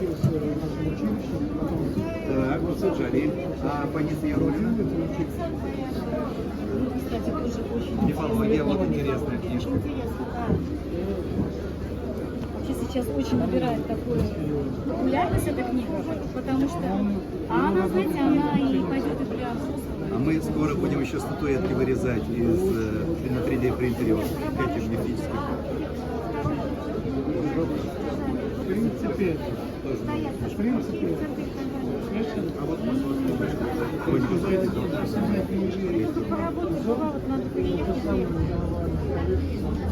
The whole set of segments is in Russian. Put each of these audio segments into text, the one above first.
учился в нашем училище. Так, вот Джалиль. А Фаниса Ярулина? Кстати, тоже очень Мифология, вот интересная книжка. интересно, да. Вообще сейчас очень набирает такую популярность эта книга, потому что она, знаете, она и пойдет и для взрослого. А мы скоро будем еще статуэтки вырезать из на 3D принтере вот к этим мифическим. В принципе, А вот вы знаете, Только поработать бывало, вот надо приехать.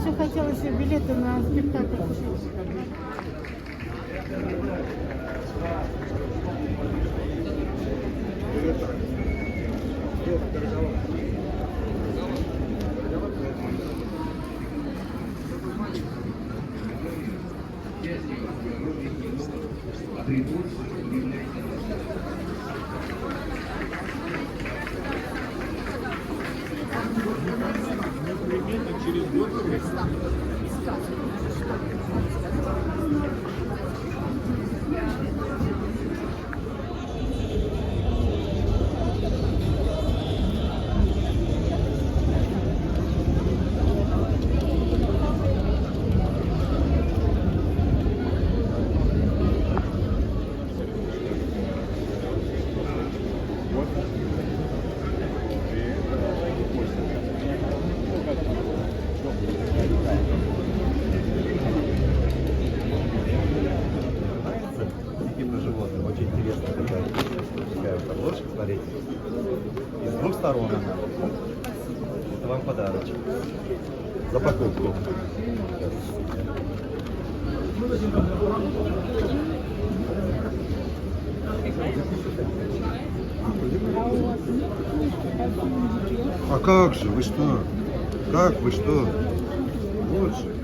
Все хотелось себе билеты на спектакль купить. через год про животных. Очень интересная такая вот обложка, смотрите. И с двух сторон она. Это вам подарочек. За покупку. А как же? Вы что? Как? Вы что? Вот же.